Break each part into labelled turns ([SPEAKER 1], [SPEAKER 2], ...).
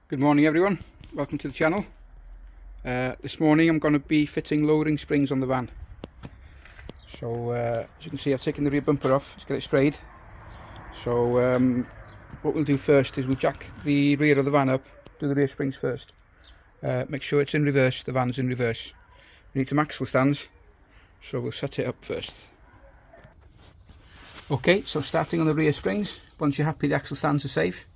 [SPEAKER 1] Good morning everyone, welcome to the channel. This morning I'm going to be fitting lowering springs on the van. So as you can see, I've taken the rear bumper off, let's get it sprayed. So what we'll do first is we'll jack the rear of the van up, do the rear springs first. Make sure it's in reverse, the van's in reverse. We need some axle stands, so we'll set it up first. Okay, so starting on the rear springs, once you're happy the axle stands are safe,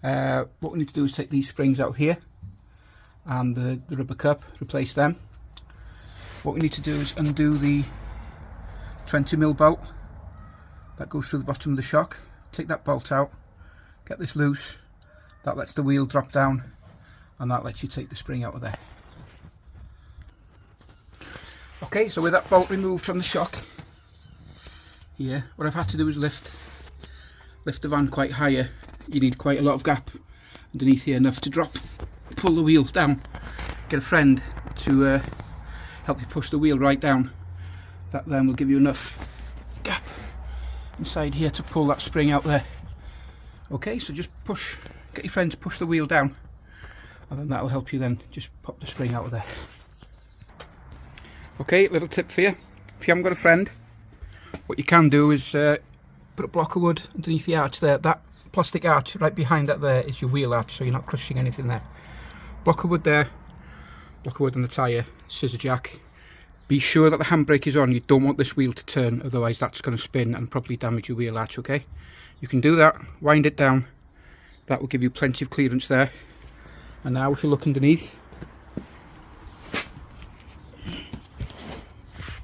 [SPEAKER 1] what we need to do is take these springs out here and the rubber cup, replace them. What we need to do is undo the 20mm bolt that goes through the bottom of the shock. Take that bolt out, get this loose, that lets the wheel drop down and that lets you take the spring out of there. Okay, so with that bolt removed from the shock here, what I've had to do is lift the van quite higher. You need quite a lot of gap underneath here, enough to pull the wheel down. Get a friend to help you push the wheel right down. That then will give you enough gap inside here to pull that spring out there. Okay, so just get your friend to push the wheel down and then that'll help you then just pop the spring out of there. Okay, little tip for you, if you haven't got a friend, what you can do is put a block of wood underneath the arch there. That plastic arch right behind that there is your wheel arch, so you're not crushing anything there. Block of wood there, block of wood on the tyre, scissor jack. Be sure that the handbrake is on. You don't want this wheel to turn, otherwise that's going to spin and probably damage your wheel arch. Okay, you can do that, wind it down, that will give you plenty of clearance there. And now if you look underneath,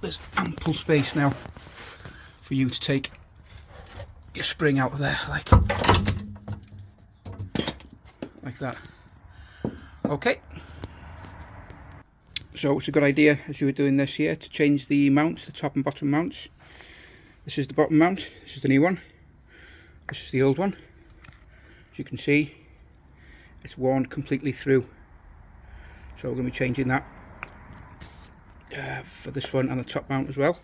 [SPEAKER 1] there's ample space now for you to take your spring out of there like that. Okay, so it's a good idea as you were doing this here to change the mounts, the top and bottom mounts. This is the bottom mount, this is the new one, this is the old one. As you can see, it's worn completely through, so we're going to be changing that for this one and the top mount as well.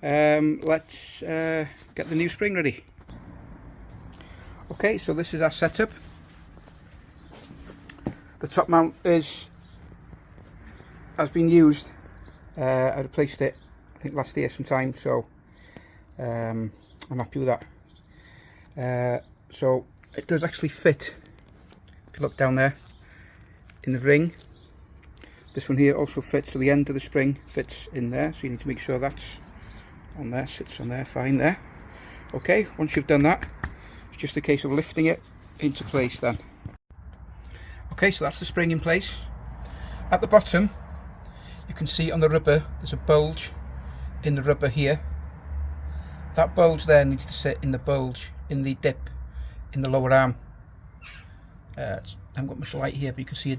[SPEAKER 1] Let's get the new spring ready. Okay, so this is our setup. The top mount has been used. I replaced it I think last year sometime, so I'm happy with that. So it does actually fit, if you look down there in the ring. This one here also fits, so the end of the spring fits in there, so you need to make sure that's on there, sits on there, fine there. Okay, once you've done that, it's just a case of lifting it into place then. Okay, so that's the spring in place. At the bottom, you can see on the rubber, there's a bulge in the rubber here. That bulge there needs to sit in the bulge, in the dip, in the lower arm. I haven't got much light here, but you can see a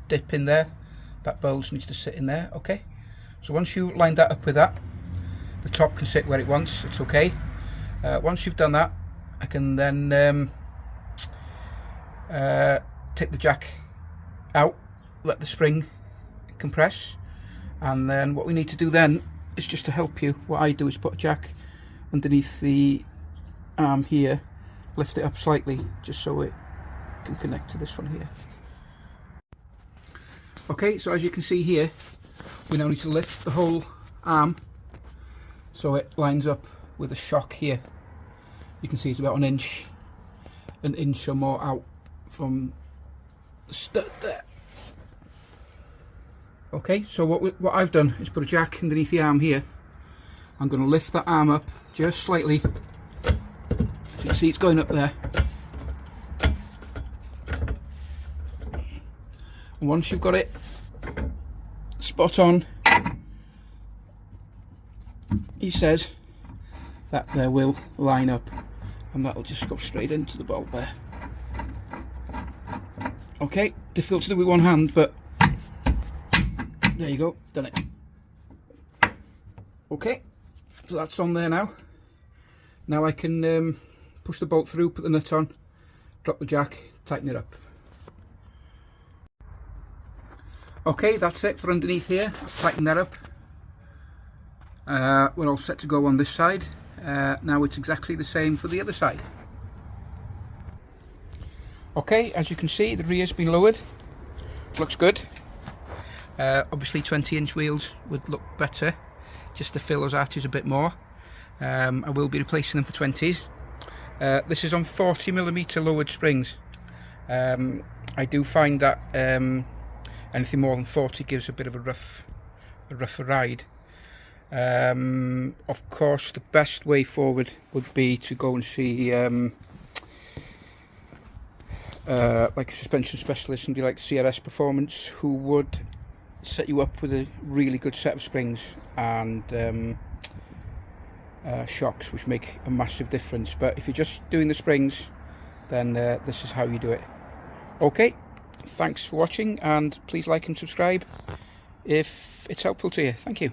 [SPEAKER 1] dip in there. That bulge needs to sit in there, okay? So once you line that up with that, the top can sit where it wants, it's okay. Once you've done that, I can then take the jack out, let the spring compress, and then what we need to do then is just to help you, what I do is put a jack underneath the arm here, lift it up slightly just so it can connect to this one here. Okay, so as you can see here, we now need to lift the whole arm so it lines up with the shock here. You can see it's about an inch or more out from the stud there. Okay, so what I've done is put a jack underneath the arm here. I'm going to lift that arm up just slightly. So you can see it's going up there. And once you've got it spot on, he says that there will line up and that'll just go straight into the bolt there. Okay, difficult to do with one hand, but there you go, done it. Okay, so that's on there now. Now I can push the bolt through, put the nut on, drop the jack, tighten it up. Okay, that's it for underneath here. I've tightened that up. We're all set to go on this side. Now it's exactly the same for the other side. Okay, as you can see, the rear's been lowered. Looks good. Obviously 20-inch wheels would look better, just to fill those arches a bit more. I will be replacing them for 20s. This is on 40mm lowered springs. I do find that anything more than 40 gives a bit of a rougher ride. Of course, the best way forward would be to go and see like a suspension specialist, somebody like CRS Performance, who would set you up with a really good set of springs and shocks, which make a massive difference. But if you're just doing the springs, then this is how you do it. Okay, thanks for watching, and please like and subscribe if it's helpful to you. Thank you.